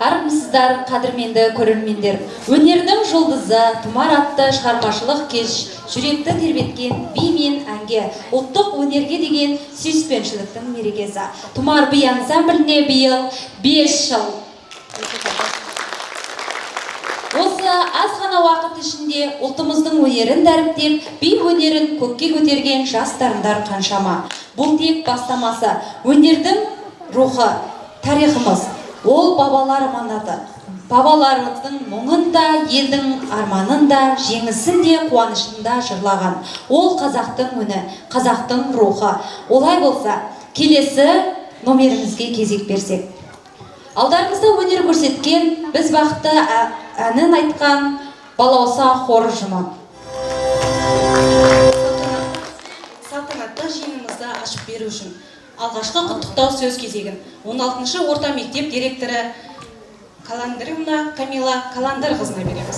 Армысыздар, қадірменді көрермендер. Өнердің жұлдызы Тұмар атты шығармашылық кеш жүректі тербеткен би мен әнге, ұлттық өнерге деген сүйіспеншіліктің мерекесі. Тұмар би ансамбліне биыл 5 жыл. Осы аз ғана уақыт ішінде ұлтымыздың өнерін дәріптеп, би өнерін көкке көтерген жас дарындар қаншама. Бұл тек бастамасы, өнердің рухы, тарихымыз. Ол бабалар аманаты. Бабаларымыздың мұңында, елдің арманында, жеңісінде, қуанышында жырлаған. Ол қазақтың үні, қазақтың рухы. Олай болса, келесі номерімізге кезек берсек. Алдарыңызда өнер көрсеткен, біз бақытты әнін айтқан балауса хор ұжымы. Салтанатты жиынымызды ашып беру үшін алғашқы құттықтау сөз кезегін 16-шы орта мектеп директоры Каландырымна Камила Каландырқызына береміз.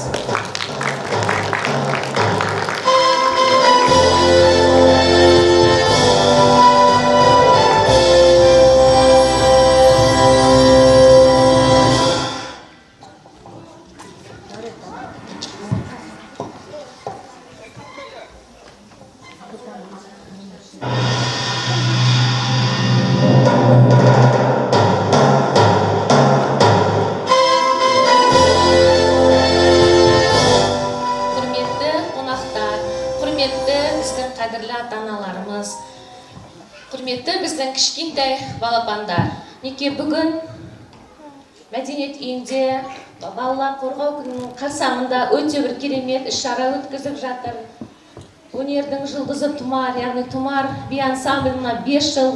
Құрметті біздің кішкентай балапандар, неке бүгін мәдениет үйінде балалар қорғау күнінің қарсаңында өте бір керемет іс-шара өткізіп жатыр. Өнердің жұлдызы Тұмар, яғни Тұмар би ансамбліне 5 жыл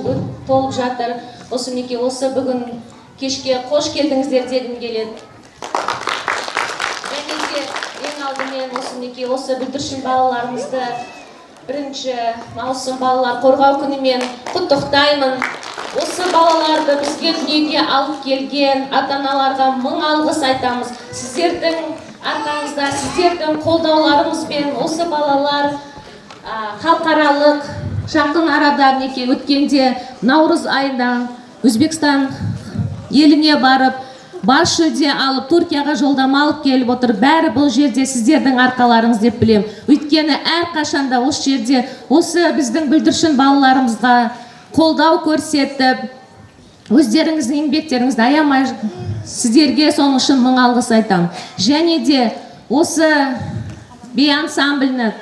толып жатыр. Осы неке осы бүгін кешке қош келдіңіздер дегім келеді. Және де ең алдымен осы неке осы бүлдіршін балаларымызды 1 маусым балалар қорғау күнімен құттықтаймын. Осы балаларды бізге дүниеге алып келген ата-аналарға мың алғыс айтамыз. Сіздердің арқаңызда, сіздердің қолдауларыңызбен осы балалар халықаралық жақын арада неке өткенде наурыз айында Өзбекстан еліне барып, бас жүлде алып, Түркияға жолдама алып келіп отыр. Бәрі бұл жерде сіздердің арқаларыңыз деп білем. Өйткені әрқашанда осы жерде осы біздің бүлдіршін балаларымызға қолдау көрсетіп, өздеріңіздің еңбектеріңізді аямай сіздерге соның үшін мың алғыс айтамын. Және де осы би ансамбліні,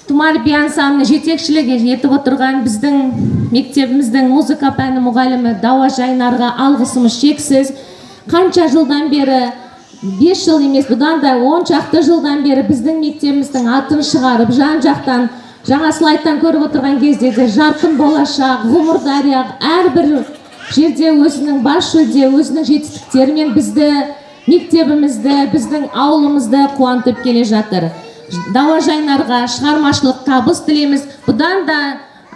Тұмар би ансамбліне жетекшілік етіп отырған біздің мектебіміздің музыка пәні мұғалімі Дауа Жайнарға алғысымыз шексіз. Қанша жылдан бері, 5 жыл емес, бұдан да 10 шақты жылдан бері біздің мектебіміздің атын шығарып, жан-жақтан, жаңа слайдтан көріп отырған кезде де жарқын болашақ, ғұмыр дария, әрбір жерде өзінің бас жүлде, өзінің жетістіктерімен бізді, мектебімізді, біздің ауылымызды қуантып келе жатыр. Дауа Жайнарға шығармашылық табыс тілейміз. Бұдан да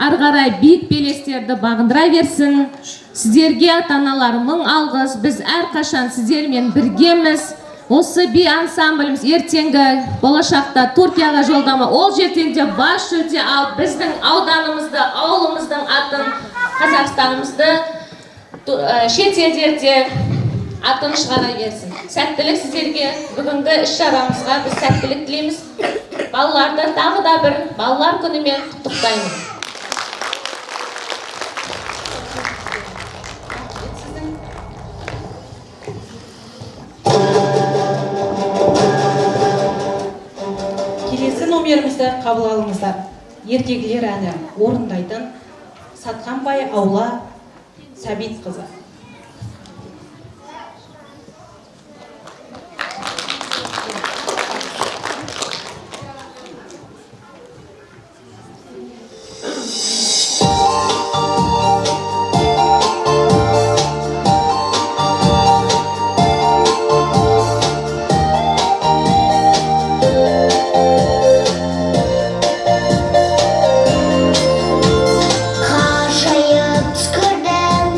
ары қарай биік белестерді бағындыра берсін. Сіздерге ата-аналар мың алғыс. Біз әрқашан сіздермен біргеміз. Осы би ансамбліміз ертеңгі болашақта Түркияға жолдама, ол жерден де бас жүлде алып, біздің ауданымызды, ауылымыздың атын, Қазақстанымызды шет елдерде атын шығара берсін. Сәттілік сіздерге. Бүгінгі іс-шарамызға біз сәттілік тілейміз. Балаларды тағы да бір балалар күнімен құттықтаймын. Келесі номерімізді қабыл алыңыздар. Ертегілер әні орындайтын Сатқанбай Аула Сәбит қызы. Қажайып түскірдім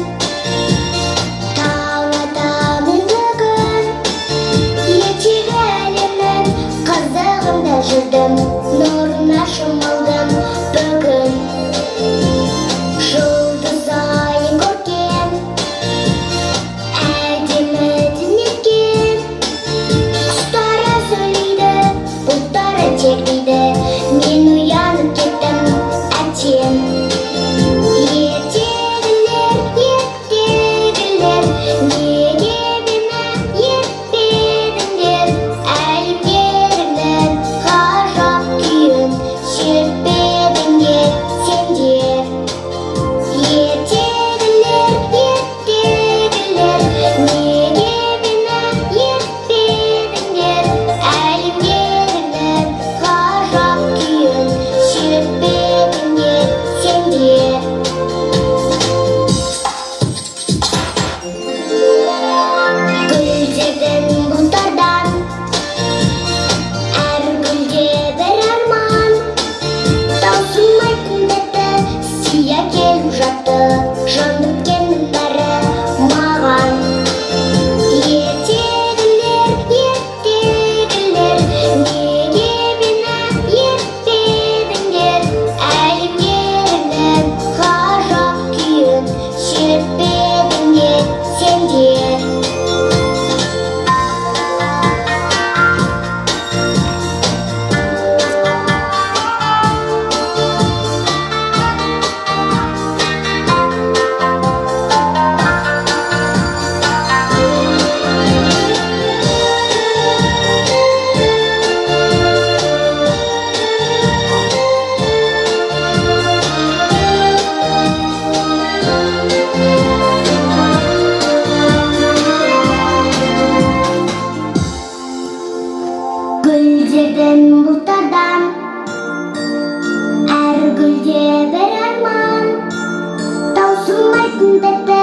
бетті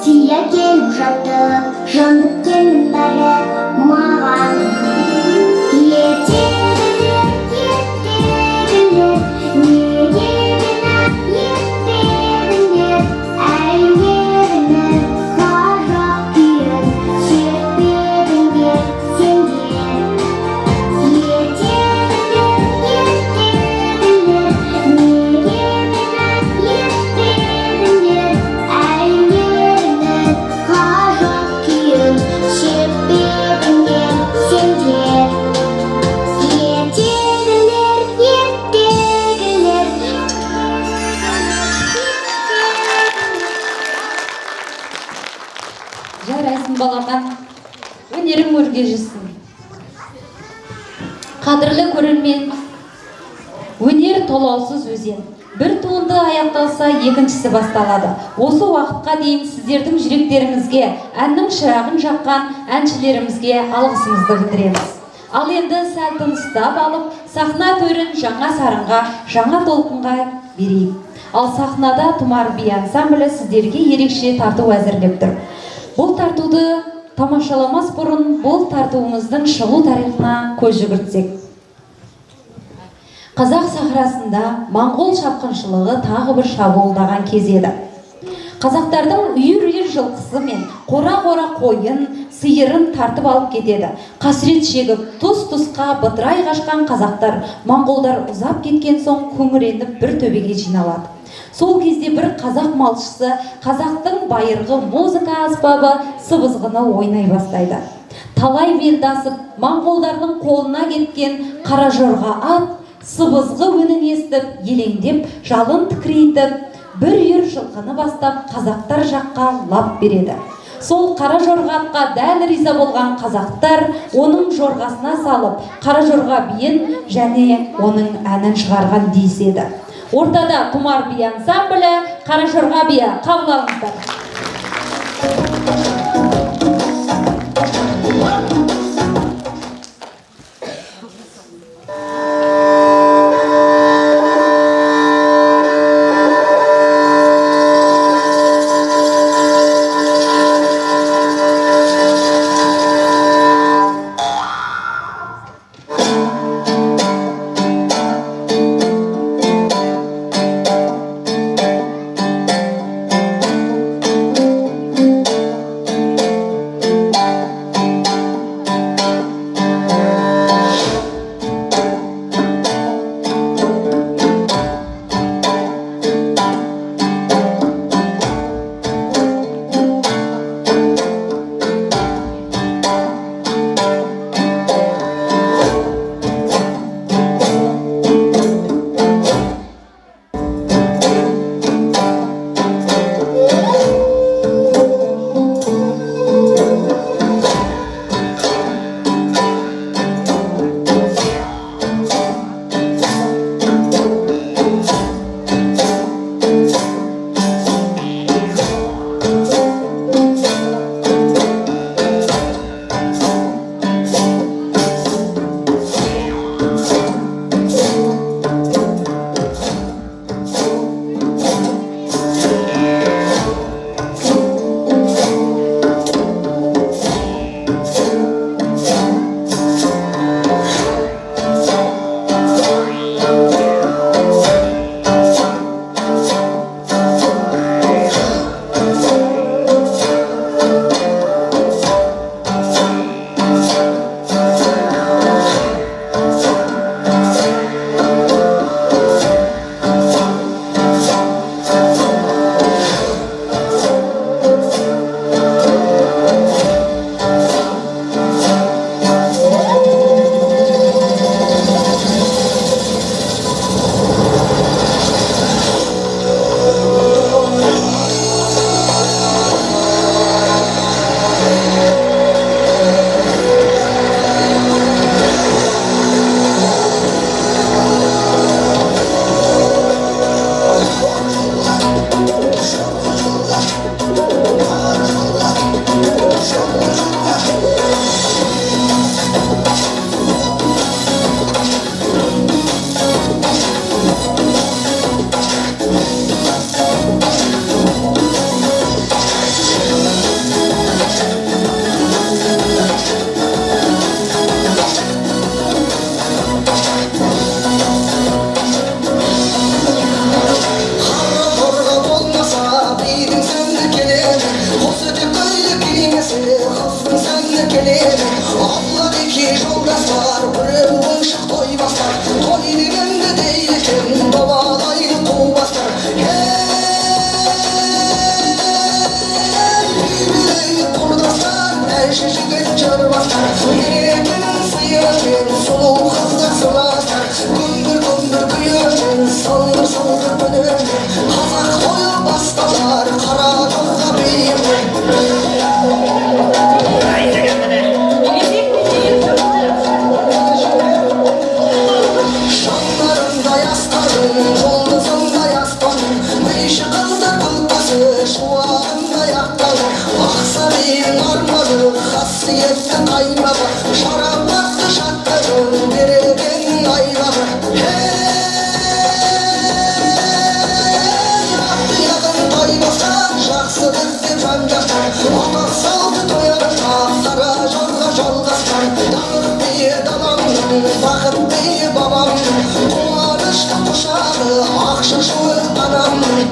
сия келіп жатты жан біткеннің бәрі маған ертегілер неге мені ертпедіңдер әйелеріні ғажап күйін шертпедіңдер сендер ертегілер неге мені ертпедіңдер әйелеріні ғажап күйін шертпедіңдер сендер Жарайсың балаға, өнерің өрге жүрсін. Қадірлі көрермен, өнер толаусыз өзен. Бір туынды аяқталса, екіншісі басталады. Осы уақытқа дейін сіздердің жүректеріңізге, әннің шырағын жаққан әншілерімізге алғысымызды білдіреміз. Ал енді сәл тыныстап алып, сахна төрін жаңа сарынға, жаңа толқынға берейік. Ал сахнада Тұмар би ансамблі сіздерге ерекше тарту әзірлеп тұр. Бұл тартуды тамашаламас бұрын бұл тартуымыздың шығу тарихына көз жүгіртсек. Қазақ сахрасында моңғол шапқыншылығы тағы бір шабуылдаған кез еді. Қазақтардың үйір-үйір жылқысы мен қора-қора қойын, сиырын тартып алып кетеді. Қасірет шегіп, тұс-тұсқа бытырай қашқан қазақтар моңғолдар ұзап кеткен соң күңіреніп бір төбеге жиналады. Сол кезде бір қазақ малшысы қазақтың байырғы музыка аспабы сыбызғыны ойнай бастайды. Талай белдасып, моңғолдардың қолына кеткен қара жорға ат сыбызғы үнін естіп, елеңдеп, жалын тікірейтіп, бір үйір жылқыны бастап қазақтар жаққа лап береді. Сол қара жорға атқа дәл риза болған қазақтар оның жорғасына салып, қара жорға биін және оның әнін шығарған деседі. Ортада Тұмар би ансамблі, қара жорға биі, қабыл алыңыздар. Осы көйлек кимесе қыздың сәніне келеді. Алар екі жолдастар біреу ыңшық той бастар. Той дегенді дейді екен добалайды қу бастар. Құрдастар әші жігіт жыр бастар. Ерекін сыйымен сұлу қыздар сыйластар. Күндір күйемен сылдыр өнермен қазақ тойы басталар қара жолға бейіммен. Жандарындай асқарың, жұлдызындай аспаның, мейші қыздар күлпасы шуағындай ақталың. Ақсарайың арманы, қасиетті қаймағы, шарапатты шаттығың, берекенің айлағы. Жақсы біздеп жан-жақтан атақ салды тоярына қара жорға жалғасқан. Даңыр бие даламның, бақыт бие бабамның, қуанышты құшағы ақшы шуы анамның.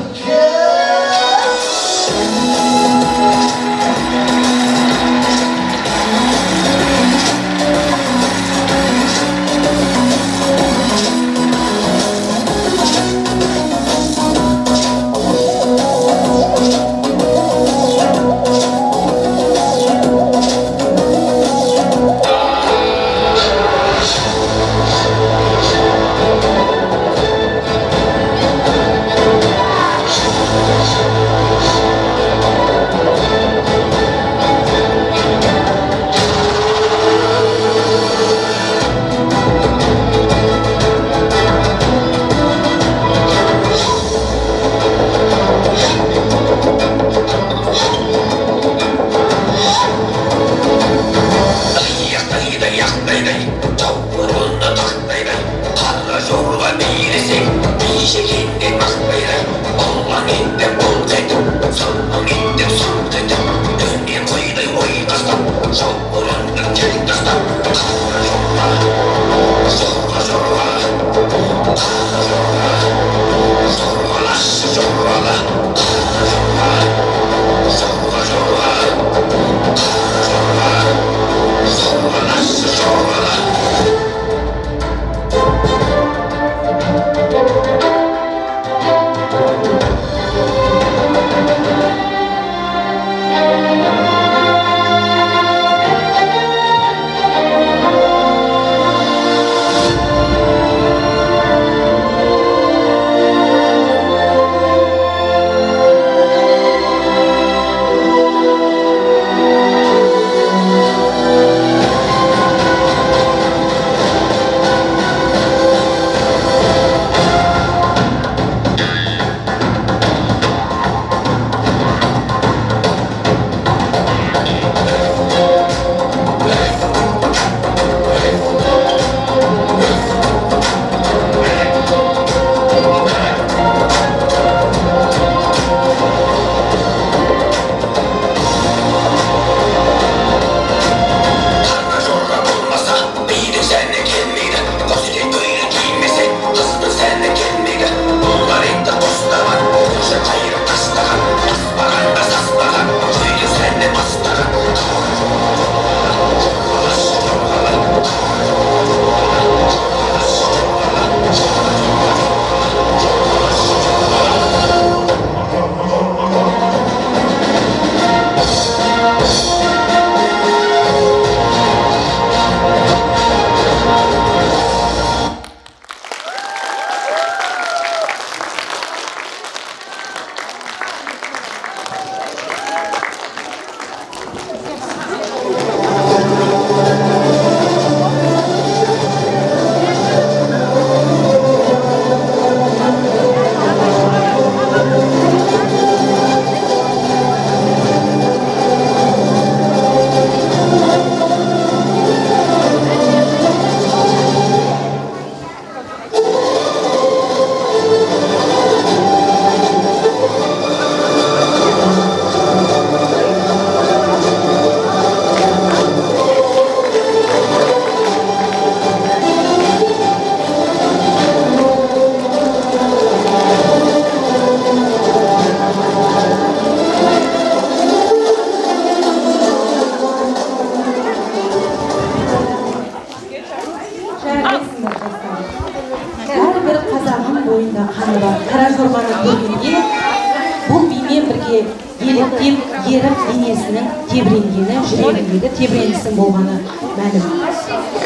кейін ерім енесінің тебіренгені, жүрегіндегі тебіреністің болғаны мәлім.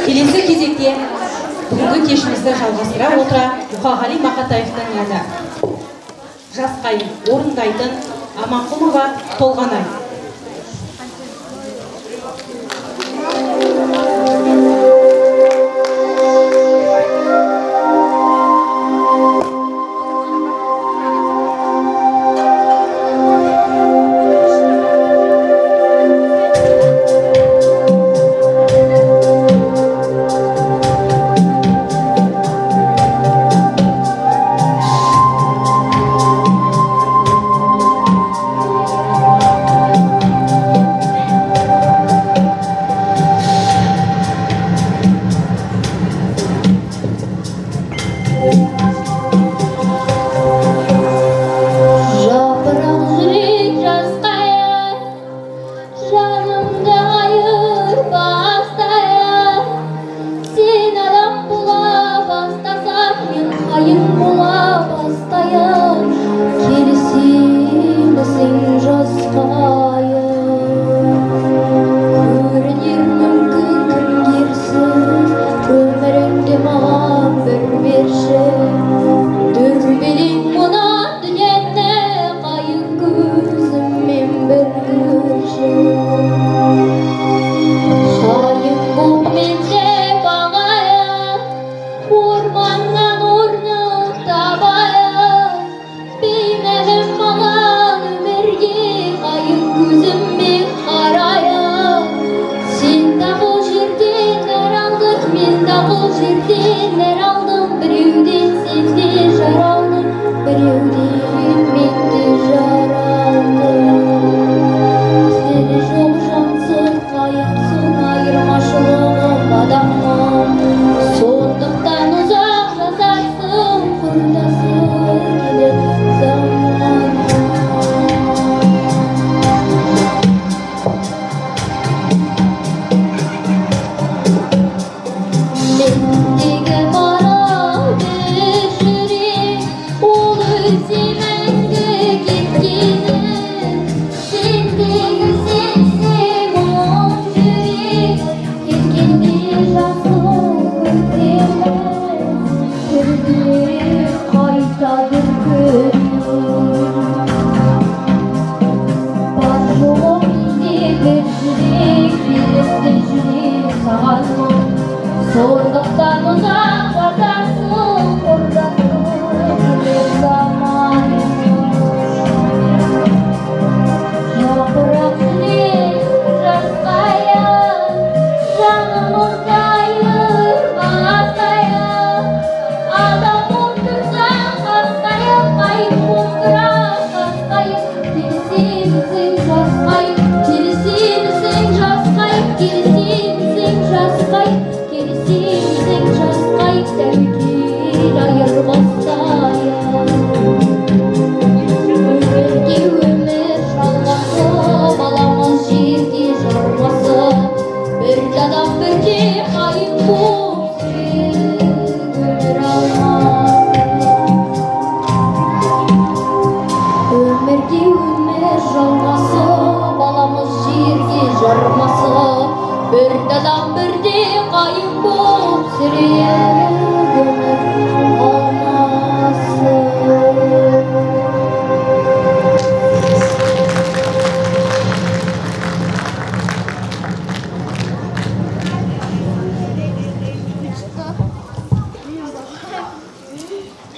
Келесі кезекте бүгінгі кешімізді жалғастыра отыра Мұқағали Мақатаевтың әні «Жас қайың» орындайтын Аманқұлова Толғанай.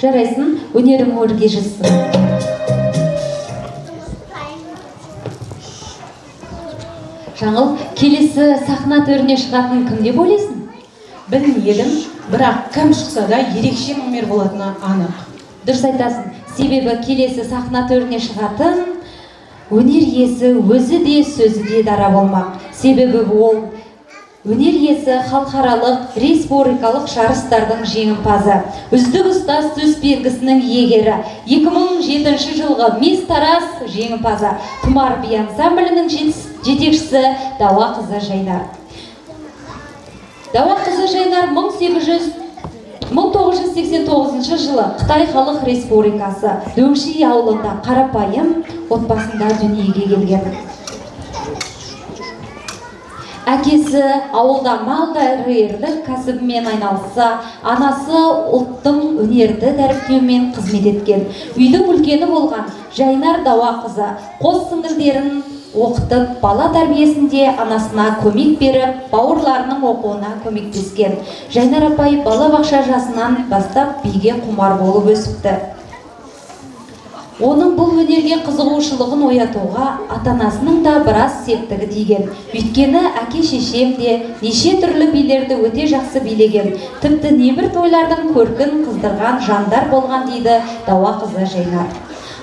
Жарайсын, өнерім өрге жызсын. Жаңыл, келесі сахна төріне шығатын кім деп ойлайсың? Білмедім, бірақ кім шықса да ерекше номер болатыны анық. Дұрыс айтасың, себебі келесі сахна төріне шығатын өнер иесі өзі де сөзі де дара болмақ. Себебі ол өнер иесі халықаралық республикалық жарыстардың жеңімпазы, үздік ұстаз сөз белгісінің иегері, 2007 жылғы Мисс Тарас жеңімпазы, Тұмар би ансамблінің жетекшісі Дауа қызы Жайнар. Дауа қызы Жайнар 1989 жылы Қытай Халық Республикасы Дөңши ауылында қарапайым отбасында дүниеге келген. Әкесі ауылда мал дәрігерлік кәсібімен айналысса, анасы ұлттың өнерді дәріптеумен қызмет еткен. Үйдің үлкені болған Жайнар Дауа қызы қос сіңілдерін оқытып, бала тәрбиесінде анасына көмек беріп, бауырларының оқуына көмектескен. Жайнар апай балабақша жасынан бастап биге құмар болып өсіпті. Оның бұл өнерге қызығушылығын оятуға ата-анасының да біраз септігі тиген. Өйткені әке-шешем де неше түрлі билерді өте жақсы билеген, тіпті небір тойлардың көркін қыздырған жандар болған дейді Дауа қызы Жайнар.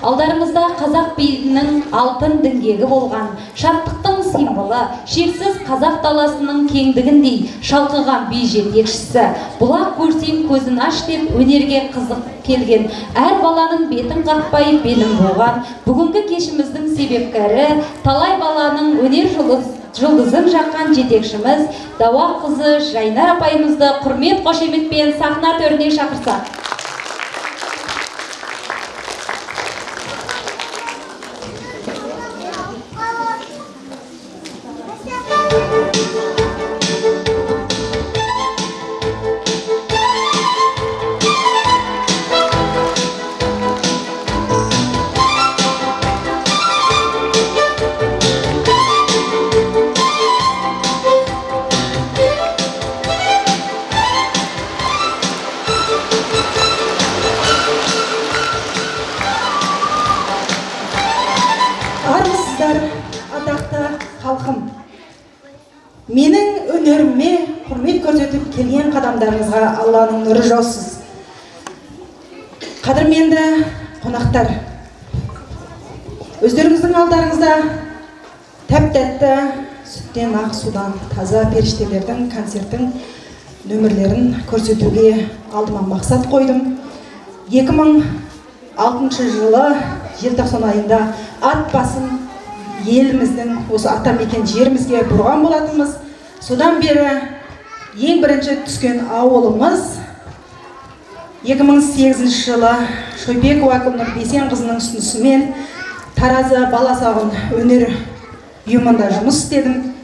Алдарыңызда қазақ биінің алтын діңгегі болған, шаттықтың символы, шексіз қазақ даласының кеңдігіндей шалқыған би жетекшісі, бұлақ көрсең көзін аш деп өнерге қызық келген, әр баланың бетін қақпай белім болған, бүгінгі кешіміздің себепкәрі, талай баланың өнер жұлдызын жаққан жетекшіміз Дауа қызы Жайнар апайымызды құрмет қошеметпен сахна төріне шақырсақ. Атақты халқым, менің өнеріме құрмет көрсетіп келген қадамдарыңызға Алланың нұры жаусын. Қадірменді қонақтар, өздеріңіздің алдарыңызда тәп-тәтті сүттен ақ судан таза періштелердің концерттің нөмірлерін көрсетуге алдыма мақсат қойдым. 2006 жылы желтоқсан айында ат басын еліміздің осы атамекен жерімізге бұрған болатынбыз. Содан бері ең бірінші түскен ауылымыз 2008 жылы Шойбекова Гүлнұр Бейсенқызының ұсынысымен Таразы баласағын өнер ұйымында жұмыс істедім.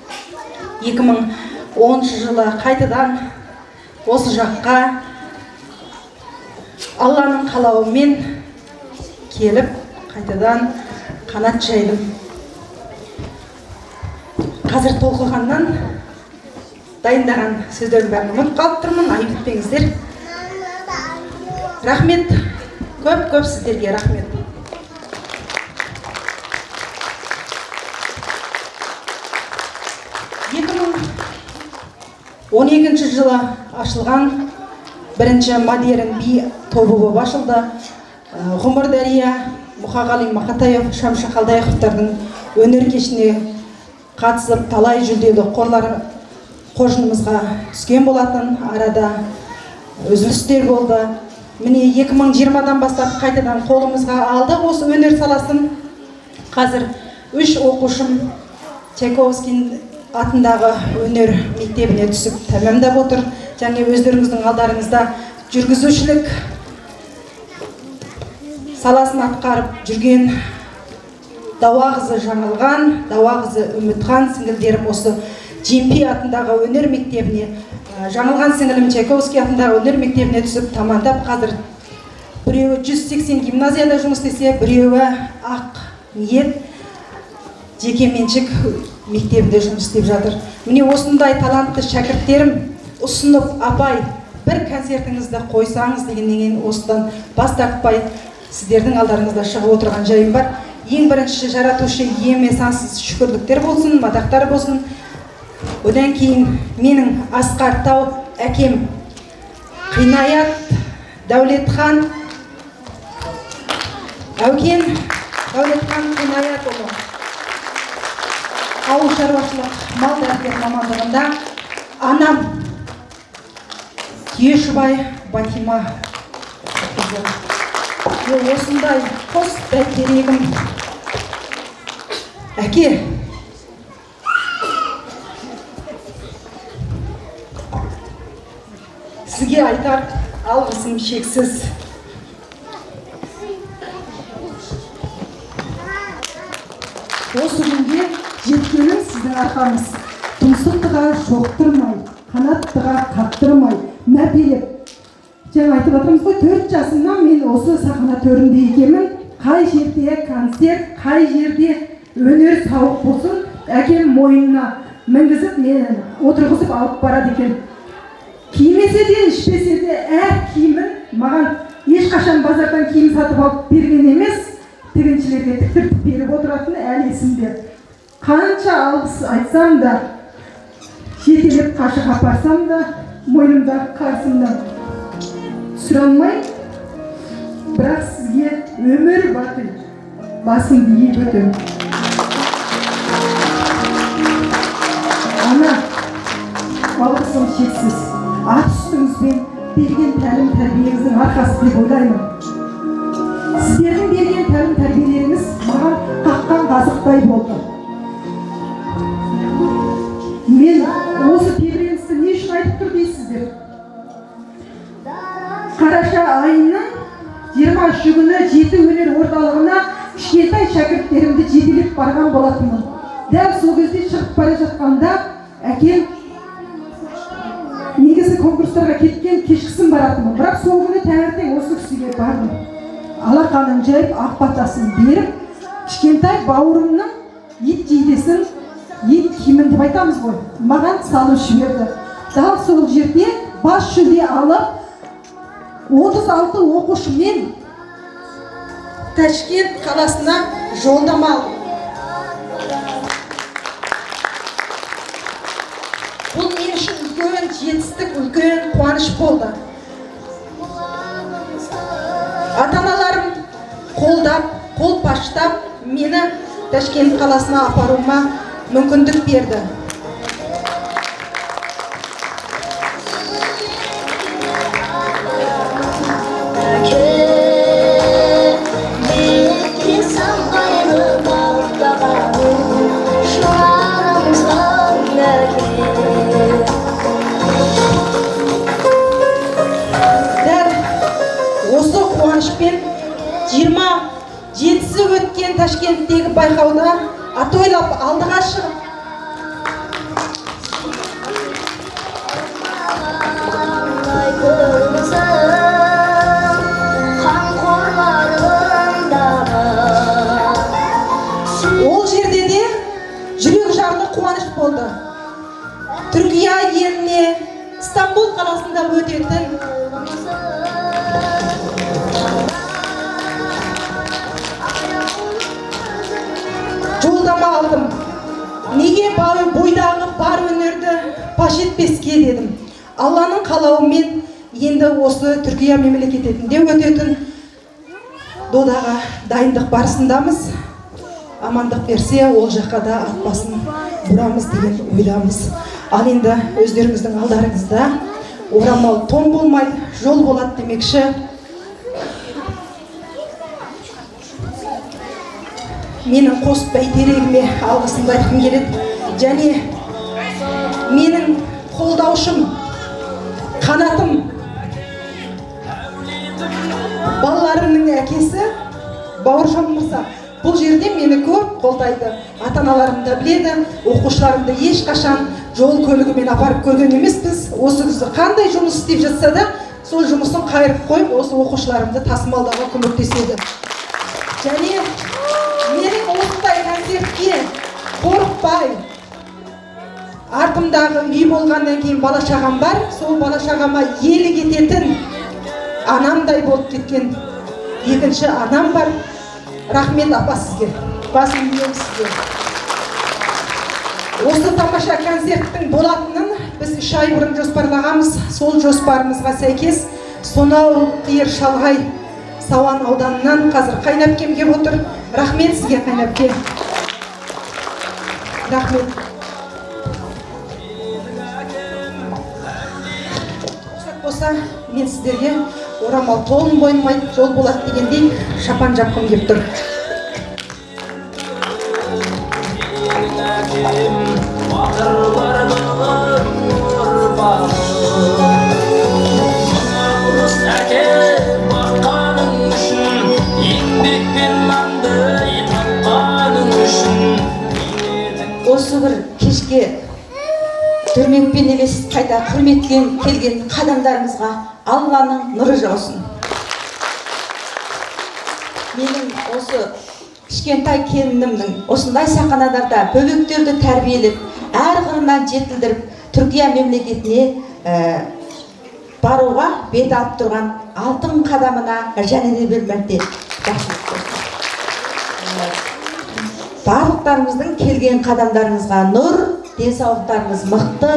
2010 жылы қайтадан осы жаққа Алланың қалауымен келіп, қайтадан қанат жайдым. Қазір толқығаннан дайындаған сөздердің бәрін ұмытып қалып тұрмын, айып етпеңіздер. Рахмет, көп сіздерге рахмет. Он екінші жылы ашылған бірінші модерн би тобы болып ашылды. Ғұмыр Дәрия, Мұқағали Мақатаев, Шамшы Қалдаяқовтардың өнер кешіне қатысып, талай жүлделі қоржынымызға түскен болатын. Арада үзілістер болды. Міне 2020-дан бастап қайтадан қолымызға алдық осы өнер саласын. Қазір 3 оқушым Чайковский атындағы өнер мектебіне түсіп тәмамдап отыр. Және өздеріңіздің алдарыңызда жүргізушілік саласын атқарып жүрген Дауа қызы Жаңылған, Дауа қызы Үмітхан сіңілдерім осы Жемпи атындағы өнер мектебіне, Жаңылған сіңілім Чайковский атындағы өнер мектебіне түсіп тамандап, қазір біреуі 180 гимназияда жұмыс істесе, біреуі Ақ ниет жекеменшік мектебінде жұмыс істеп жатыр. Міне осындай талантты шәкірттерім ұсынып, апай, бір концертіңізді қойсаңыз дегеннен осыдан бас тартпай сіздердің алдарыңызда шығып отырған жайым бар. Ең бірінші жаратушы иеме сансыз шүкірліктер болсын, мадақтар болсын. Одан кейін менің Асқар Тау әкем Қинаят Дәулетхан Әукен Дәулетхан Қинаят ұлы ауыл шаруашылық мал дәрігер мамандығында, анам Түйешібай Батима осындай қос бәйтерегім. Әке, сізге айтар алғысым шексіз. жетістіктерге жеткенің сіздің арқаңыз. Тұмсықтыға шоқтырмай, қанаттыға қаттырмай, мәпелеп. Жаңа айтып жатырмыз ғой, 4 жасымнан мен осы сахна төрінде екенмін. Қай жерде концерт, қай жерде өнер сауық болсын, әкем мойнына мінгізіп мені отырғызып алып барады екен. Кимесе де, ішпесе де әр киімін маған ешқашан базардан киім сатып алып берген емес, тігіншілерге тіктіріп беріп отыратын әлі есімде. Қанша алғыс айтсам да, жетелеп қашық апарсам да, мойнымда қарсымда түсіре алмай, бірақ сізге өмір бақи басымды иіп өтемін. Ана, алғысым шексіз. Ат үстіңізбен берген тәлім тәрбиеңіздің арқасы деп ойлаймын. Сіздердің берген тәлім тәрбиелеріңіз маған қаққан қазықтай болды. Мен осы тебіреністі не үшін айтып тұр дейсіздер? Қараша айының 23 күні жеті өнер орталығына кішкентай шәкірттерімді жетелеп барған болатынмын. Дәл сол кезде шығып бара жатқанда әкем негізі конкурстарға кеткен кешкісін баратынмын. Бірақ сол күні таңертең осы кісіге бардым. Алақанын жайып, ақ батасын беріп, кішкентай бауырымның ет жейдесін, ет киімін деп айтамыз ғой, маған салып жіберді. Дәл сол жерде бас жүлде алып, 36 оқушымен Ташкент қаласына жолдама алдым. Бұл мен үшін үлкен жетістік, үлкен қуаныш болды. Ата-аналарым қолдап, қолпаштап мені Ташкент қаласына апаруыма мүмкіндік берді. Осы қуанышпен 27-сі өткен Ташкенттегі байқауда атойлап алдыға шығып, ол жерде де жүрек жарды қуаныш болды. Түркия еліне Стамбул қаласында өтетін жолдама алдым. Неге бойдағы бар өнерді паш етпеске дедім. Алланың қалауымен енді осы Түркия мемлекетінде өтетін додаға дайындық барысындамыз. Амандық берсе, ол жаққа да ат басын бұрамыз деген ойдамыз. Ал енді өздеріңіздің алдарыңызда орамал тон болмайды, жол болады демекші. Менің қос бәйтерегіме алғысымды айтқым келеді. Және менің қолдаушым, қанатым, балаларымның әкесі Бауыржан Мырза. Бұл жерде мені көп қолдайды. Ата-аналарым да біледі, оқушыларымды ешқашан жол көлігімен апарып көрген емеспіз. Осы күзі қандай жұмыс істеп жатса да, сол жұмысын қайырып қойып, осы оқушыларымды тасымалдауға көмектеседі. Және менің осындай концертке қорықпай, артымдағы үй болғаннан кейін бала-шағам бар, сол бала-шағама елі кететін анамдай болып кеткен екінші анам бар. Рахмет апа сізге, басым ием сізге. Осы тамаша концерттің болатынын біз 3 ай бұрын жоспарлағанбыз. Сол жоспарымызға сәйкес сонау қиыр шалғай Сауан ауданынан қазір Қайнапкем келіп отыр. Рахмет сізге, Қайнапке. Рахмет. Рұқсат болса, мен сіздерге орамал толын бойынмайды, жол болады дегендей шапан жапқым келіп тұр. осы бір кешке дүрмекпен емес қайта құрметпен келген қадамдарыңызға Алланың нұры жаусын. Менің осы кішкентай келінімнің осындай сахналарда бөбектерді тәрбиелеп, әр қырынан жетілдіріп, Түркия мемлекетіне баруға бет алып тұрған алтын қадамына және де бір мәрте рахмет болсын. Барлықтарыңыздың келген қадамдарыңызға нұр, денсаулықтарыңыз мықты,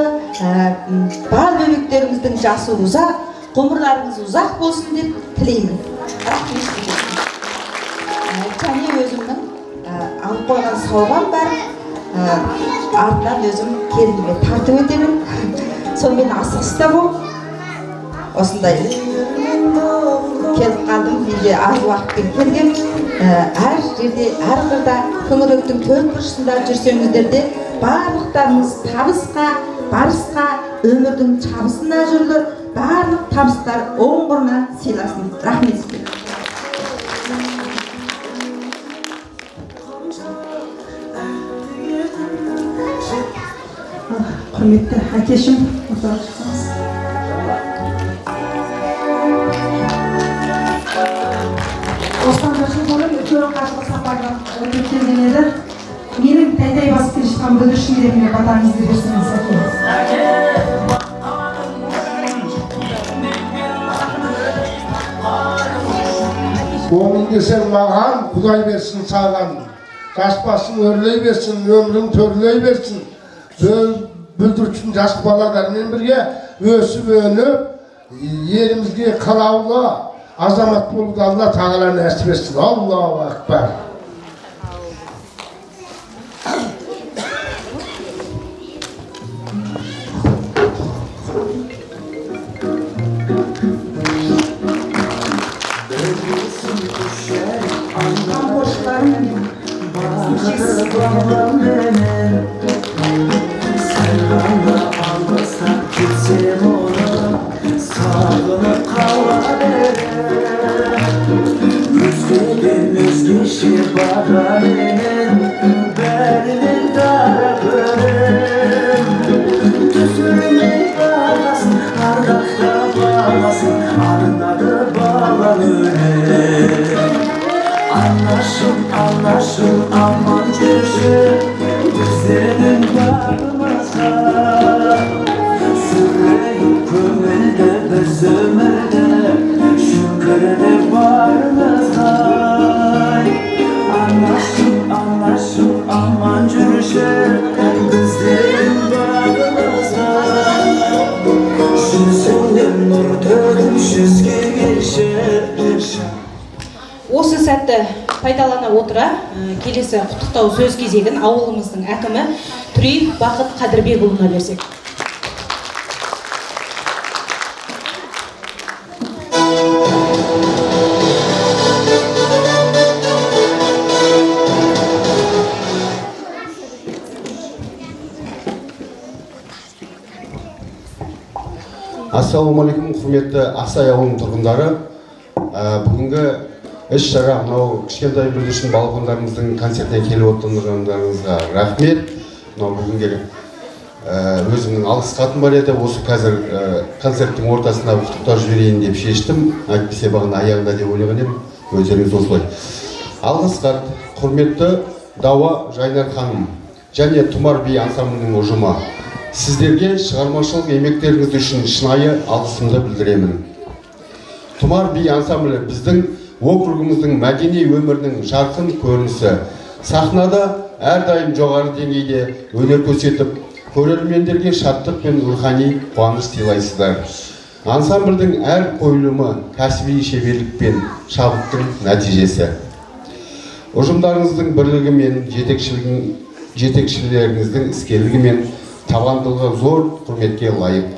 бар бөбектеріңіздің жасы ұзақ, ғұмырларыңыз ұзақ болсын деп тілеймін. Рахмет. Және өзімнің алып қойған сауабым бар, артынан өзім келініме тартып өтемін. Сонымен асығыста болып, осындай келіп қалдым, үйге аз уақытпен келгем. Әр жерде, әр қырда көңілектің төрт бұрышында жүрсеңіздер де, барлықтарыңыз табысқа, барысқа, өмірдің табысына жүрлі, барлық табыстар оң бұрына сыйласын. Рахмет сізге. Құрметті әкешім, ортаға шықсаңыз. Осыдан бір жыл бұрын үлкен қажылық сапарға өтіп келген еді. Менің тәйтай басып келе жатқан бүлдіршіндеріме батаңызды берсеңіз әке. Оңын десең маған, Құдай берсін саған. Жас басың өрлей берсін, өмірің төрлей берсін. Бүлдіршін жас балалармен бірге өсіп өніп, елімізге қалаулы азамат болуды Алла тағала нәсіп етсін. Аллаху акбар. Anlaşım aman düşür bizlerin bağımıza Süreyim kömülde biz ömürde şükürde varımıza Anlaşım aman düşür bizlerin bağımıza Yüzünden nur tölüm yüzge geçer Осы сәтті пайдалана отыра, келесі құттықтау сөз кезегін ауылымыздың әкімі Түреев Бақыт Қадырбекұлына берсек. Ассалаумағалейкум, құрметті Ақсай ауылының тұрғындары. Бүгінгі іс-шара мынау кішкентай бүлдіршін балапандарымыздың концертіне келіп отырғандарыңызға рахмет. Мынау бүгінге өзімнің алғыс хатым бар еді. Осы қазір концерттің ортасында құттықтап жіберейін деп шештім. Әйтпесе бағана аяғында деп ойлаған едім. Өздеріңіз осылай. Алғыс хат құрметті Дауа Жайнар ханым және Тұмар би ансамблінің ұжымы. Сіздерге шығармашылық еңбектеріңіз үшін шынайы алғысымды білдіремін. Тұмар би ансамблі біздің округымыздың мәдени өмірінің жарқын көрінісі. Сахнада әрдайым жоғары деңгейде өнер көрсетіп, көрермендерге шаттық пен рухани қуаныш сыйлайсыздар. Ансамбльдің әр қойылымы кәсіби шеберлік пен шабыттың нәтижесі. Ұжымдарыңыздың бірлігі мен жетекшілеріңіздің іскерлігі мен табандылығы зор құрметке лайық.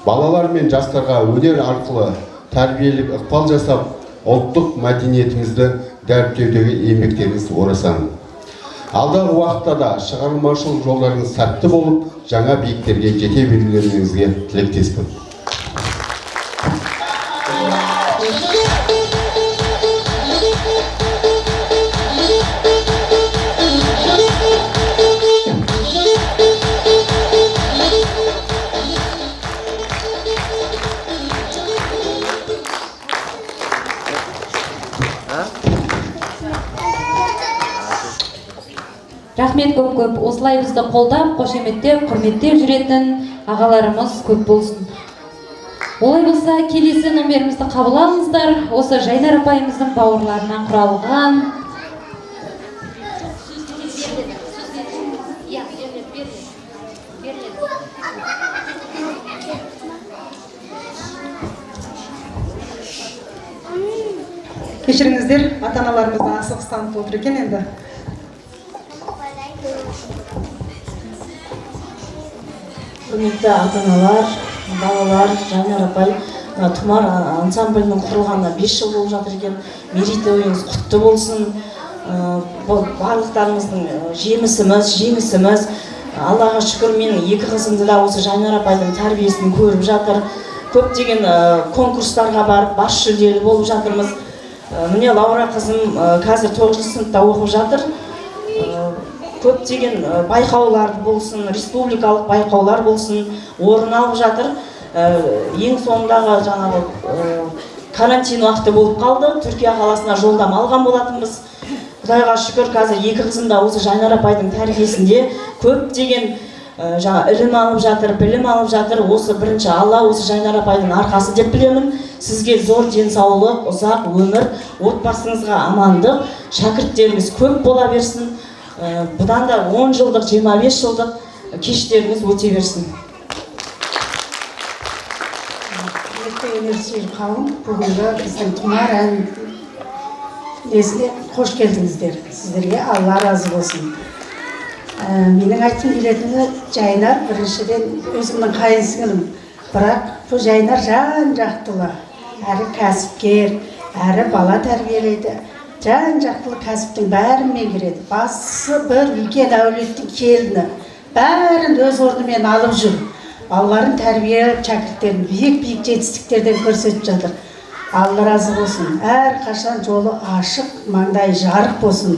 Балалар мен жастарға өнер арқылы тәрбиелік ықпал жасап, ұлттық мәдениетімізді дәріптеудегі еңбектеріңіз орасан. Алдағы уақытта да шығармашылық жолдарыңыз сәтті болып, жаңа биіктерге жете берулеріңізге тілектеспін. рахмет көп. Осылай бізді қолдап, қошеметтеп, құрметтеп жүретін ағаларымыз көп болсын. Олай болса, келесі номерімізді қабыл алыңыздар. Осы Жайнар апайымыздың бауырларынан құралған кешіріңіздер, ата-аналарымыз да асығыс танытып отыр екен енді. Құрметті ата-аналар, балалар, Жайнар апай, Тұмар ансамблінің құрылғанына 5 жыл болып жатыр екен. Мерейтойыңыз құтты болсын. Барлықтарыңыздың жеңісіміз. Аллаға шүкір, менің 2 қызымды да осы Жайнар апайдың тәрбиесін көріп жатыр. Көптеген конкурстарға барып, бас жүлделі болып жатырмыз. Міне Лаура қызым қазір 9 сыныпта оқып жатыр. Көптеген байқаулар болсын, республикалық байқаулар болсын, орын алып жатыр. Ең соңындағы жаңағы карантин уақыты болып қалды. Түркия қаласына жолдама алған болатынбыз. Құдайға шүкір, қазір 2 қызым да осы Жайнар апайдың тәрбиесінде көптеген ілім алып жатыр, білім алып жатыр. Осы бірінші Алла осы Жайнар апайдың арқасы деп білемін. Сізге зор денсаулық, ұзақ өмір, отбасыңызға амандық, шәкірттеріңіз көп бола берсін. Бұдан да 10 жылдық, 25 жылдық кештеріңіз өте берсін. Өнерсүйер қауым, бүгінгі біздің Тұмар әніне қош келдіңіздер. Сіздерге Алла разы болсын. Менің айтқым келетіні Жайнар біріншіден өзімнің қайынсіңілім. Бірақ бұл Жайнар жан-жақтылы, әрі кәсіпкер, әрі бала тәрбиелейді. Жан-жақтылы кәсіптің бәрін меңгереді. Басы бір үлкен әулеттің келіні. Бәрін өз орнымен алып жүр. Балаларын тәрбиелеп, шәкірттерін биік-биік жетістіктерден көрсетіп жатыр. Алла разы болсын. Әр қашан жолы ашық, маңдайы жарық болсын.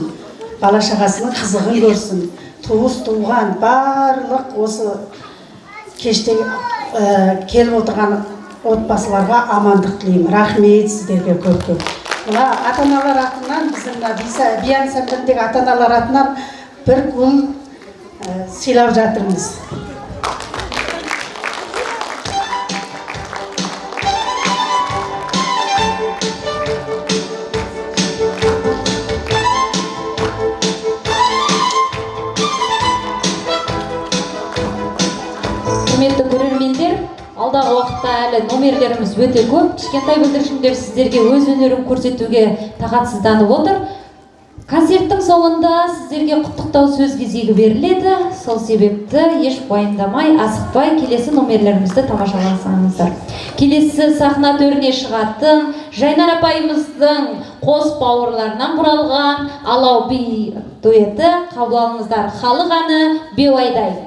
Бала-шағасының қызығын көрсін. Туыс-туған барлық осы кеште келіп отырған отбасыларға амандық тілеймін. Рахмет сіздерге көп-көп. Мына ата-аналар атынан, біздің би ансамбліндегі ата-аналар атынан бір гүл сыйлап жатырмыз. Құрметті көрермендер, алдағы уақытта әлі номерлеріміз өте көп. Кішкентай бүлдіршіндер сіздерге өз өнерін көрсетуге тағатсызданып отыр. Концерттің соңында сіздерге құттықтау сөз кезегі беріледі. Сол себепті еш уайымдамай, асықпай келесі номерлерімізді тамашаласаңыздар. Келесі сахна төріне шығатын Жайнар апайымыздың қос бауырларынан құралған Алау би дуэті қабыл алыңыздар. Халық әні Беуайдай.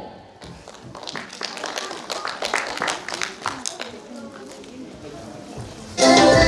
Altyazı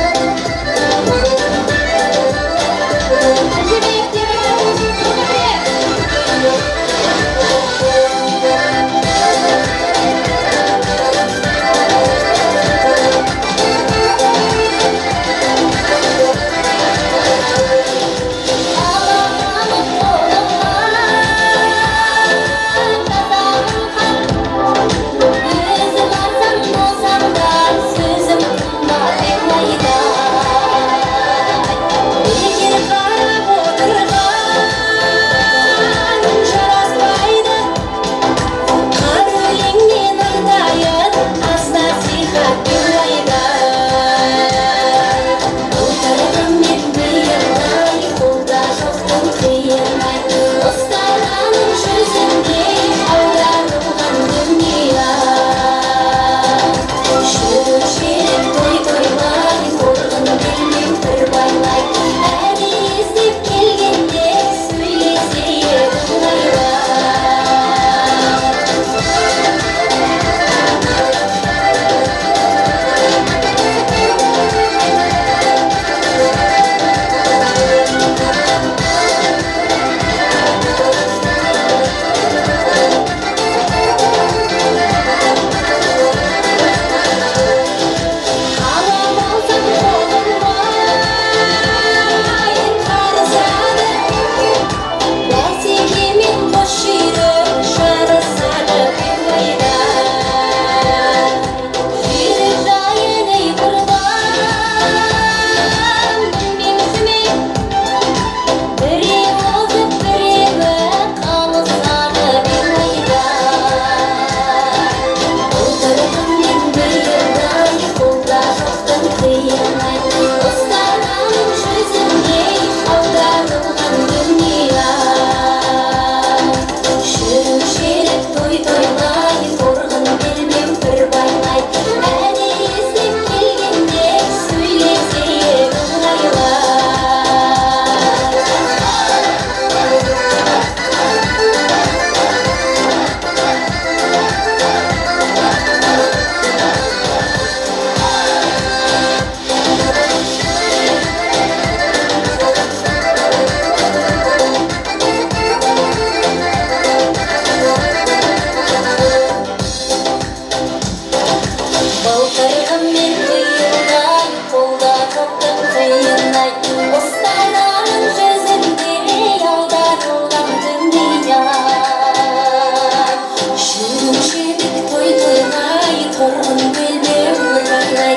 той тойлай, торғын белбеу бір байлай. Әне естеп келгенде сөйлесе ыңғайлай. Былтырғымен құйылдай, қолда тоқтым қиынай. Остараның жүзінде аударылған дүние-ай. Жүруші едік той тойлай, торғын белбеу байлай.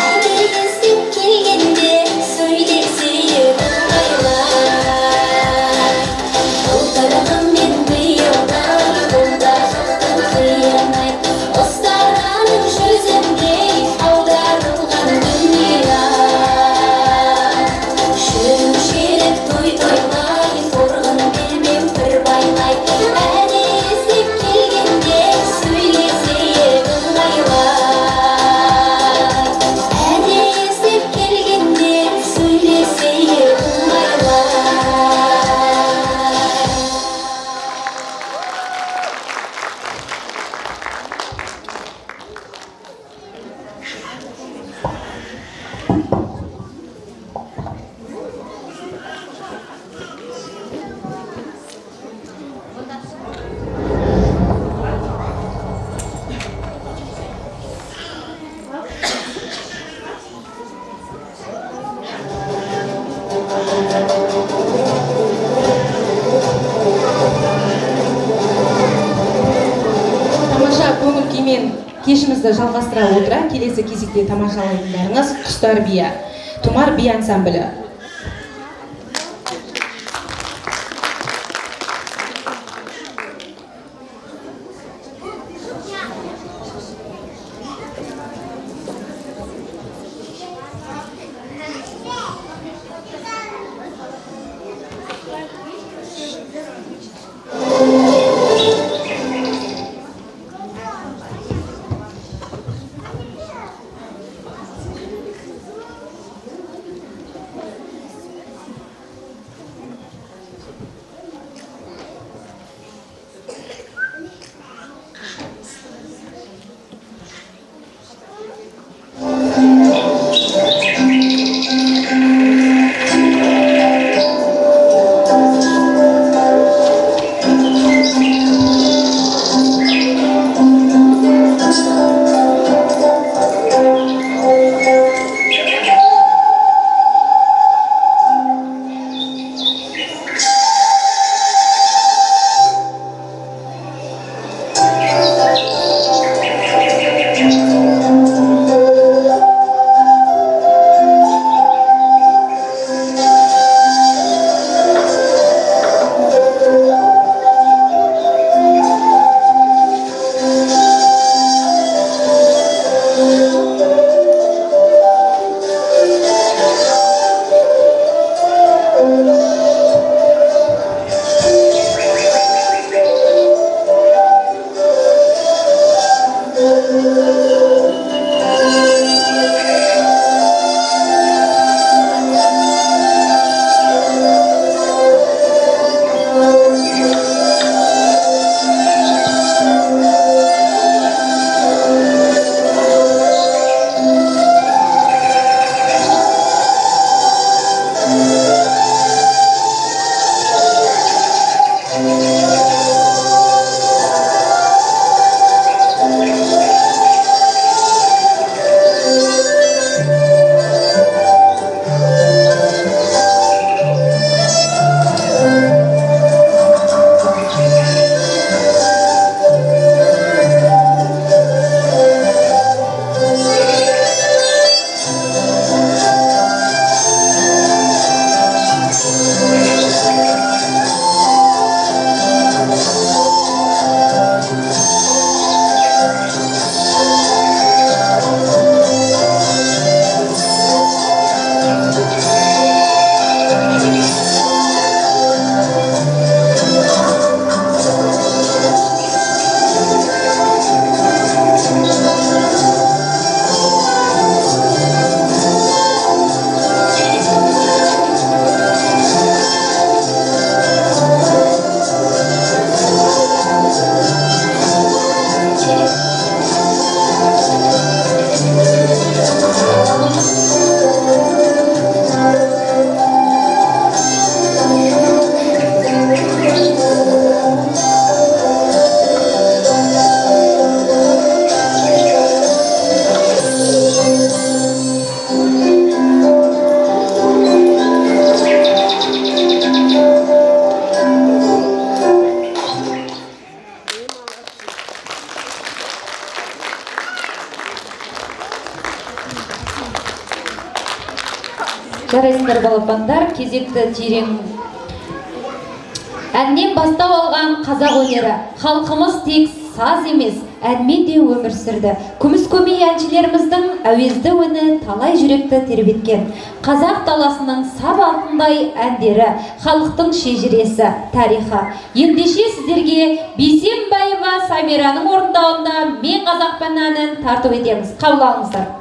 Әне естеп келгенде сөйлесе ыңғайлай. Былтырғымен құйылдай, қолда тоқтым қиынай. Остараның жүзінде аударылған дүние-ай. Жүруші едік той тойлай, торғын белбеу бір байлай. Әне естеп келгенде сөйлесе ыңғайлай. Әне естеп келгенде сөйлесе ыңғайлай. Тамаша көңіл күймен кешімізді жалғастыра отыра келесі кезекте тамашалайтындарыңыз құстар бия, Тұмар би ансамблі. Жарайсыздар балапандар, кезекті терең әннен бастау алған қазақ өнері. Халқымыз тек саз емес, әнмен де өмір сүрді. Күміс көмей әншілеріміздің әуезді үні талай жүректі тербеткен. Қазақ даласының сап алтындай әндері, халықтың шежіресі, тарихы. Ендеше сіздерге Бейсенбаева Самираның орындауында Мен қазақпын әнін тарту етеміз. Қабыл алыңыздар.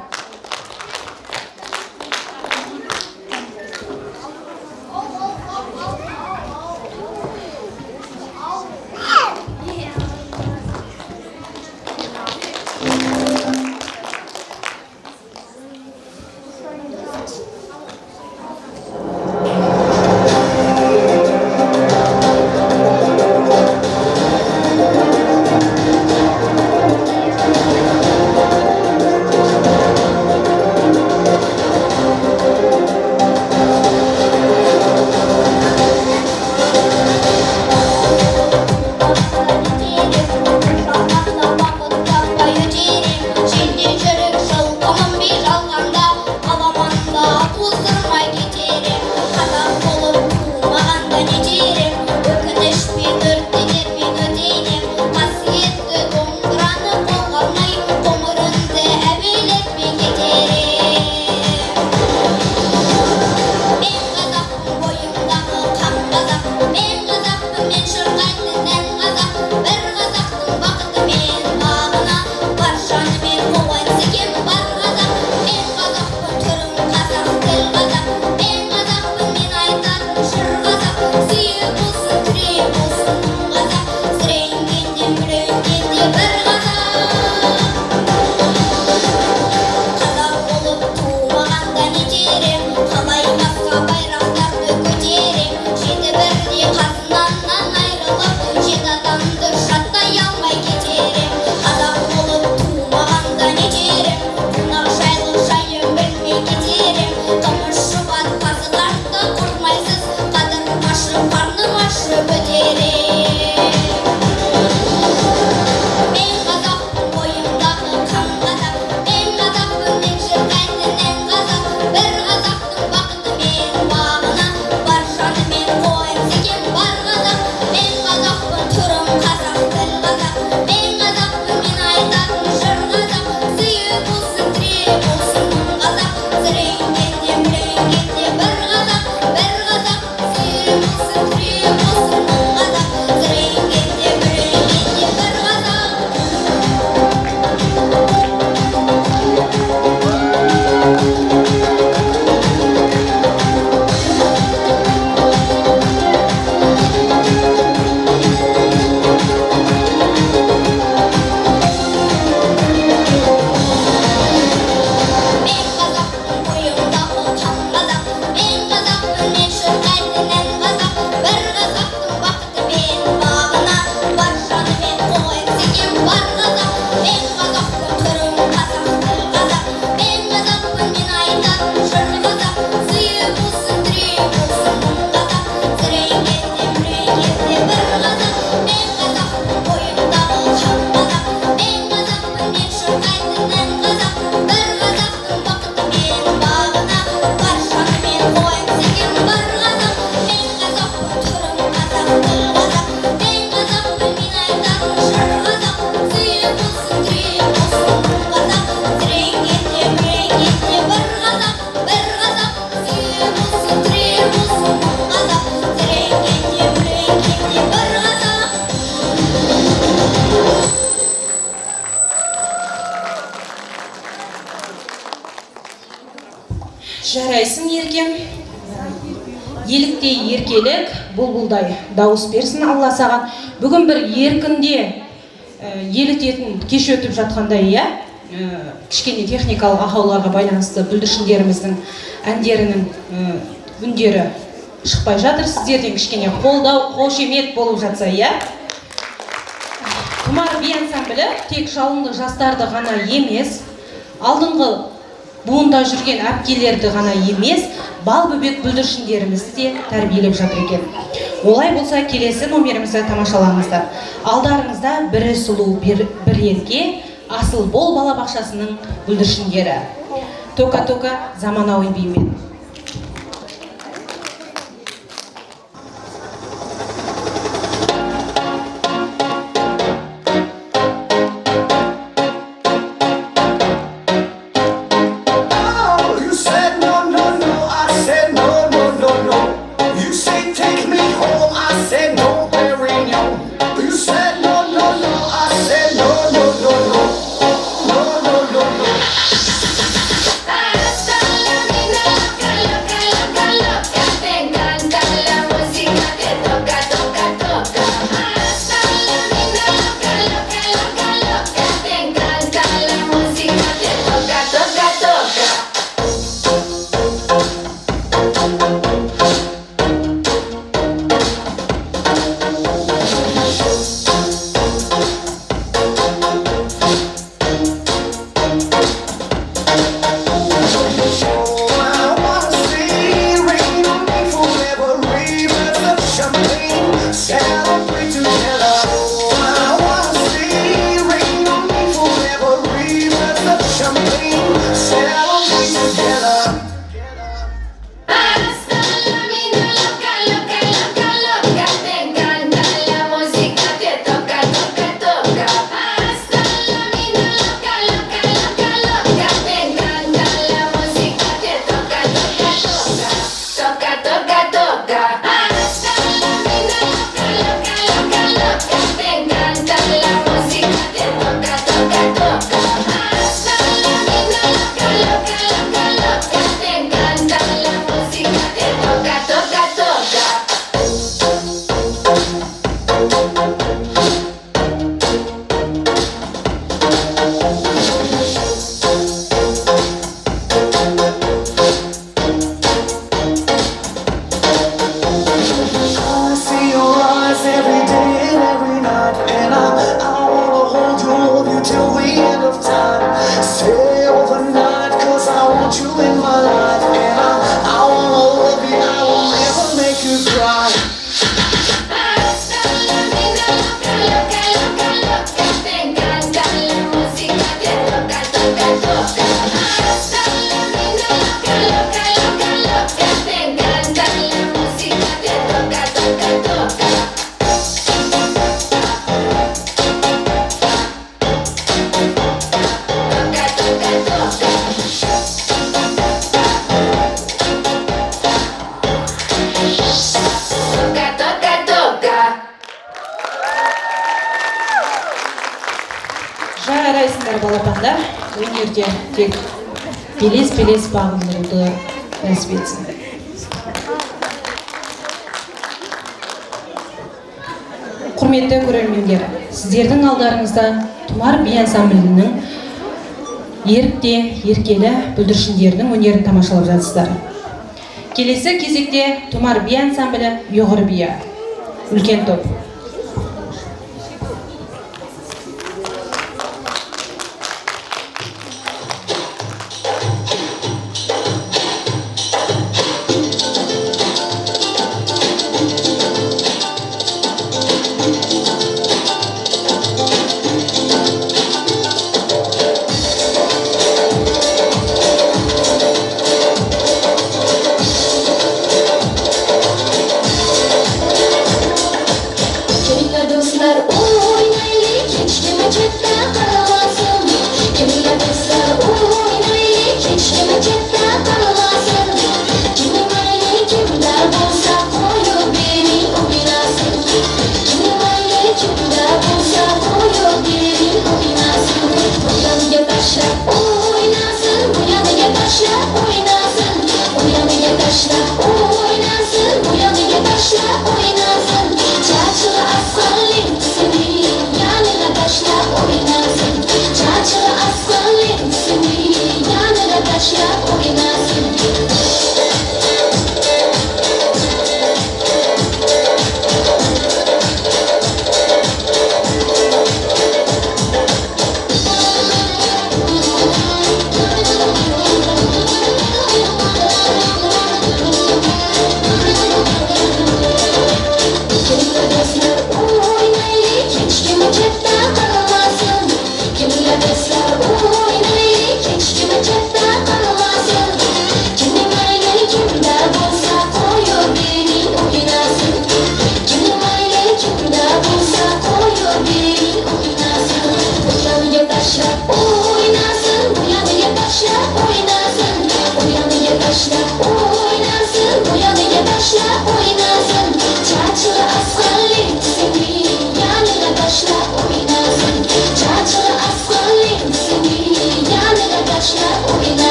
Жарайсың еркем, еліктей еркелік, бұлбұлдай дауыс берсін Алла саған. Бүгін бір еркінде елітетін кеш өтіп жатқандай, кішкене техникалық ақауларға байланысты бүлдіршіндеріміздің әндерінің үндері шықпай жатыр. Сіздерден кішкене қолдау, қошемет болып жатса, Тұмар би ансамблі тек жалынды жастарды ғана емес, алдыңғы буында жүрген әпкелерді ғана емес, бал бөбек бүлдіршіндерімізді де тәрбиелеп жатыр екен. Олай болса, келесі номерімізді тамашалаңыздар. Алдарыңызда бірі сұлу, бір ерке, асыл бол балабақшасының бүлдіршіндері. Тока-тока заманауи бимен. Жарайсыңдар балапандар, өнерде тек белес бағындыруды нәсіп етсін. Құрметті көрермендер, сіздердің алдарыңызда Тұмар би ансамблінің ерікте, еркелі бүлдіршіндерінің өнерін тамашалап жатсыздар. Келесі кезекте Тұмар би ансамблі Ұйғыр биі, үлкен топ.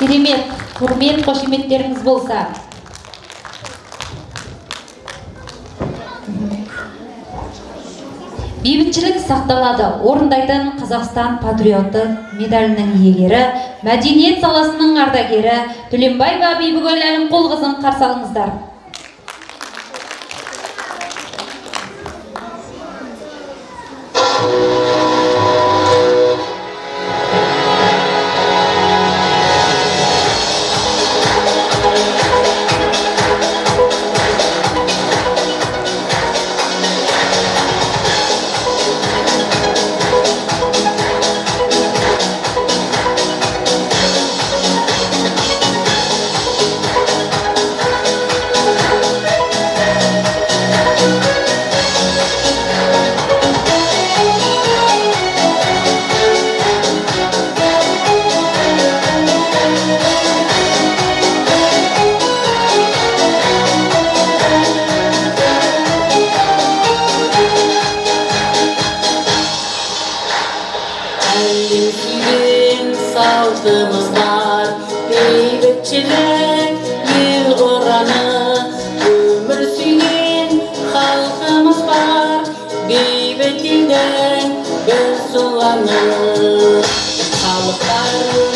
Керемет, құрмет, қошеметтеріңіз болса. Бейбітшілік сақталады. Орындайтын Қазақстан патриоты медалінің иегері, мәдениет саласының ардагері Түленбаева Бибігүл Әлімқұлқызын қарсы алыңыздар. Sağlığımız var, beylikçilik yılgıranı, ömür süren halkımız var, beybetilden göz sulanır. Halklar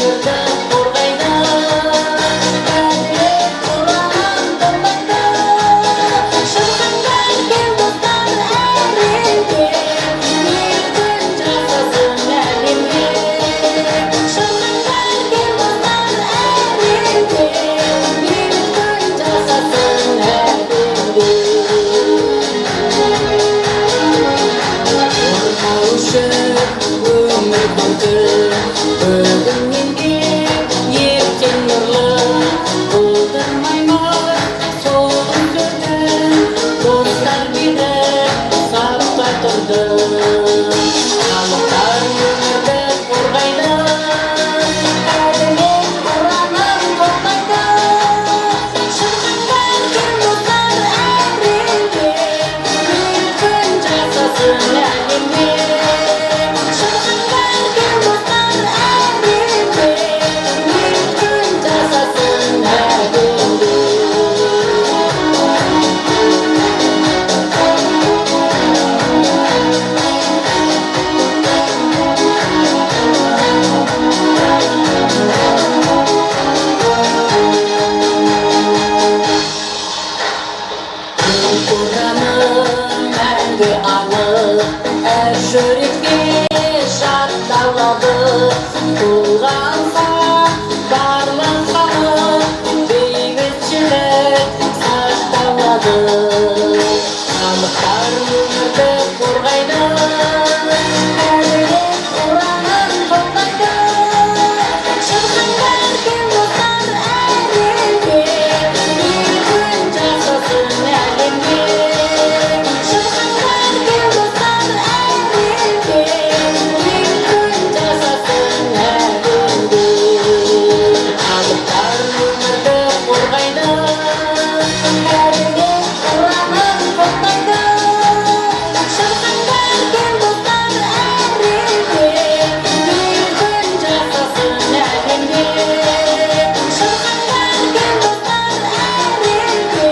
бүгін елге ертең нұрлы болдырмаймыз сол күндерді достар бері сақтай тұрды халықтар өмірді қорғайды әділет ұранын тоқтайды шыққандар кең достар әлемде мүмкін жасасын әлемде шыққандар кең достар әлемде мүмкін жасасын әлемде Құраның мәңгі анық әр жүрекке жатталады толғанса барлық халық бейбітшілік сақталады халықтар өмірді қорғайды әділет ұранын тоқтайды шыққандар кең достар әлемде мүмкін жасасын әлемде шыққандар кең достар әлемде мүмкін жасасын әлемде халықтар өмірді қорғайды әділет ұранын тоқтайды шыққандар кең достар әлемде мүмкін жасасын әлемде шыққандар кең достар әлемде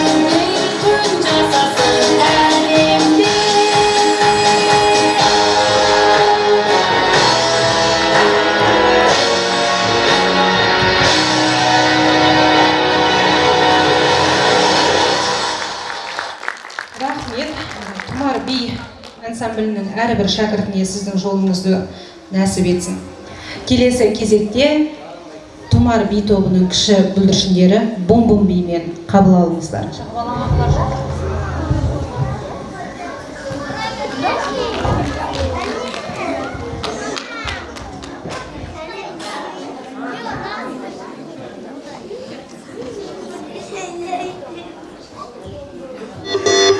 мүмкін жасасын әлемде Рахмет. Тұмар би ансамблінің әрбір шәкіртіне сіздің жолыңызды нәсіп етсін. Келесі кезекте Тұмар би тобының кіші бүлдіршіндері Бум-бум бимен қабыл алыңыздар. Thank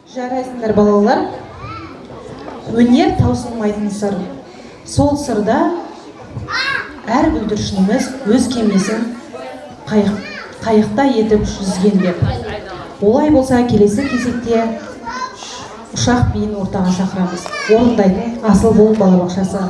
Жарайсыңдар балалар. Өнер таусылмайтын сыр. Сол сырда әр бүлдіршініміз өз кемесін қайықта етіп жүзген деп. Олай болса келесі кезекте ұшақ биін ортаға шақырамыз. Орындайтын Асыл бол балабақшасы.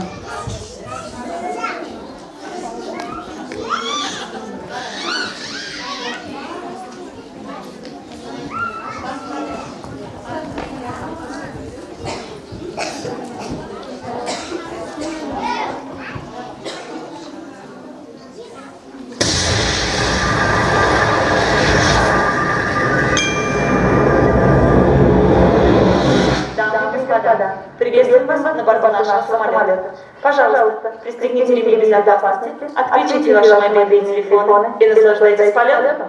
Приветствуем вас на борту нашего самолета. Пожалуйста, пристегните ремни безопасности, отключите ваши мобильные телефоны и наслаждайтесь полетом.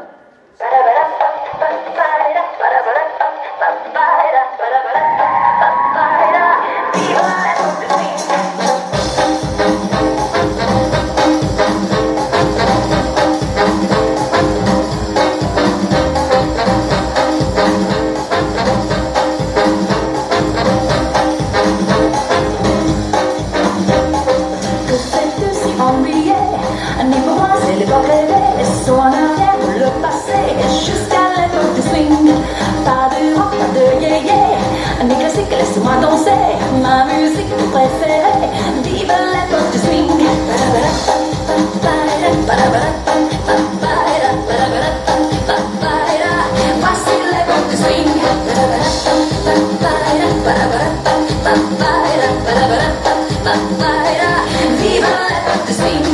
Laisse-moi danser ma musique préférée. Vive l'époque du swing. Voici l'époque du swing. Vive l'époque du swing.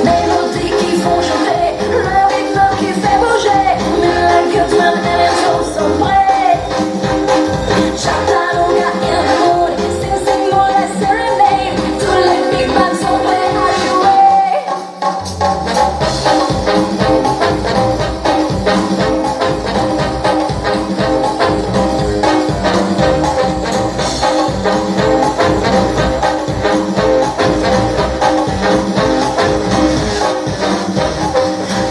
Mélodies qui font chanter, le rythme qui fait bouger. Miller, Gutman et les autres sont prêts. Chattanooga in the mood, sing more like serenade. Tous les big bands sont prêts à jouer.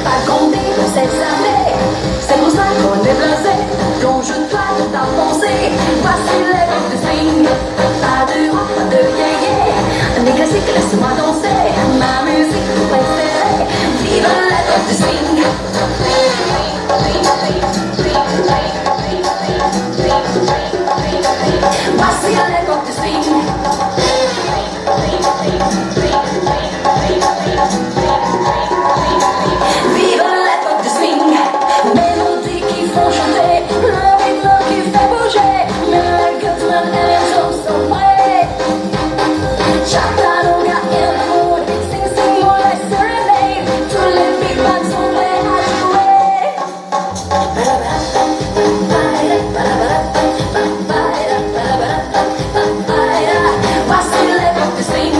Pas compter pour ces années, c'est pour ça qu'on est blasé. Quand je dois tout en penser, voici l'époque du swing. Pas de rock, pas de yé-yé, des classiques, laisse-moi danser ma musique préférée. Vive l'époque du swing. Voici l'époque du swing. Vive l'époque du swing. Mélodies qui font chanter, le rythme qui fait bouger. Miller, Gutman et les autres sont prêts. Chattanooga in the mood, sing more like serenade. Tous les big bands sont prêts à jouer. Voici l'époque du swing.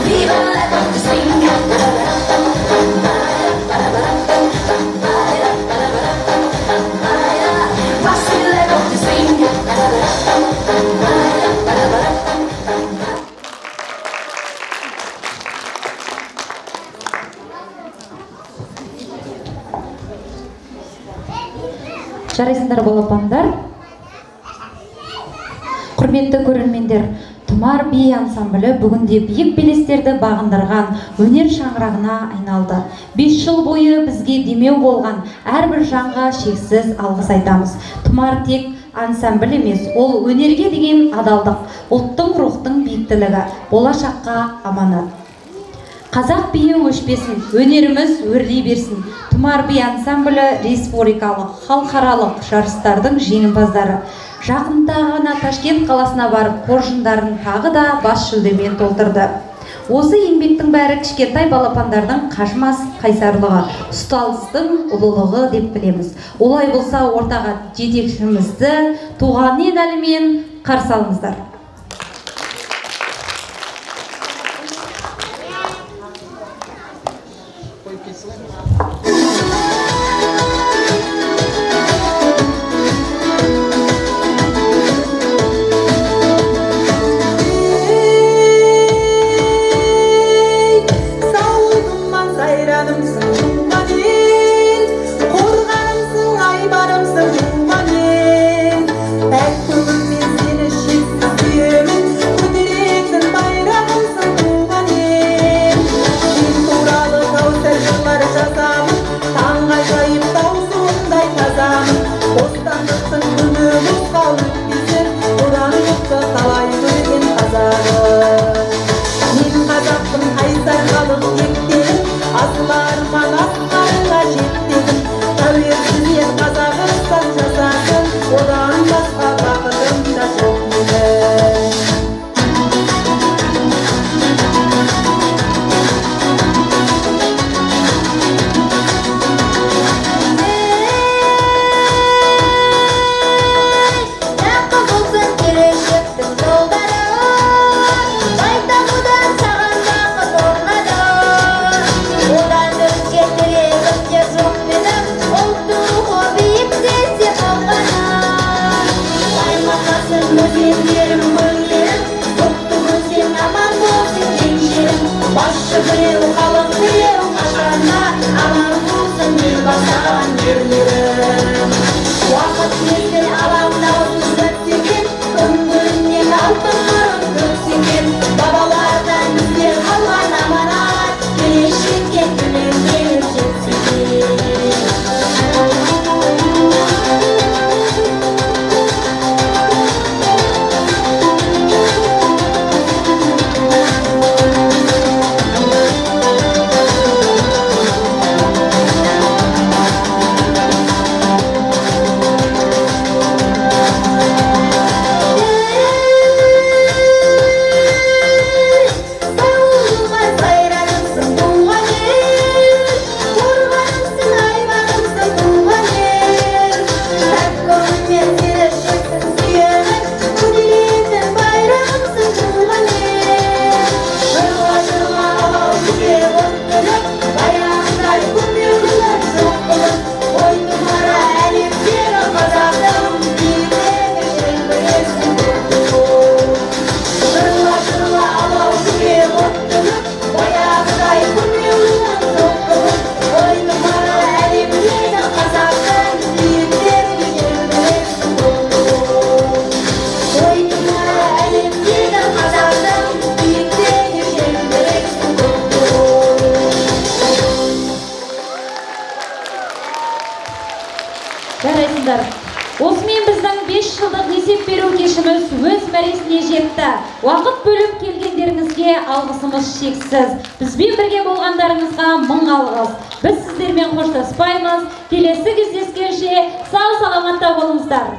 Vive l'époque du swing. Voici l'époque du swing. Жарайсыңдар балапандар. Құрметті көрермендер, Тұмар би ансамблі бүгінде биік белестерді бағындырған өнер шаңырағына айналды. 5 жыл бойы бізге демеу болған әрбір жанға шексіз алғыс айтамыз. Тұмар тек ансамбль емес, ол өнерге деген адалдық, ұлттың рухтың биіктілігі, болашаққа аманат. Қазақ биі өшпесін, өнеріміз өрлей берсін. Тұмар би ансамблі республикалық, халықаралық жарыстардың жеңімпаздары. Жақында ғана Ташкент қаласына барып, қоржындарын тағы да бас жүлдемен толтырды. Осы еңбектің бәрі кішкентай балапандардың қажымас қайсарлығы, ұсталыстың ұлылығы деп білеміз. Олай болса, ортаға жетекшімізді туған ел әлімен қарсы алыңыздар. Sayranımsın, халық тілеу қашанда аман болсын ел бастаған ерлерім. Уақыт мезгіл алаңда өтсекен, күн-күннен алтын нұрын төксекен, бабалардан бізге қалған аманат, келешекке түлеп жетсекен. Жарайсыздар. Осымен біздің 5 жылдық есеп беру кешіміз өз мәресіне жетті. Уақыт бөліп келгендеріңізге алғысымыз шексіз. Бізбен бірге болғандарыңызға мың алғыс. Біз сіздермен қоштаспаймыз. Келесі кездескенше сау саламатта болыңыздар.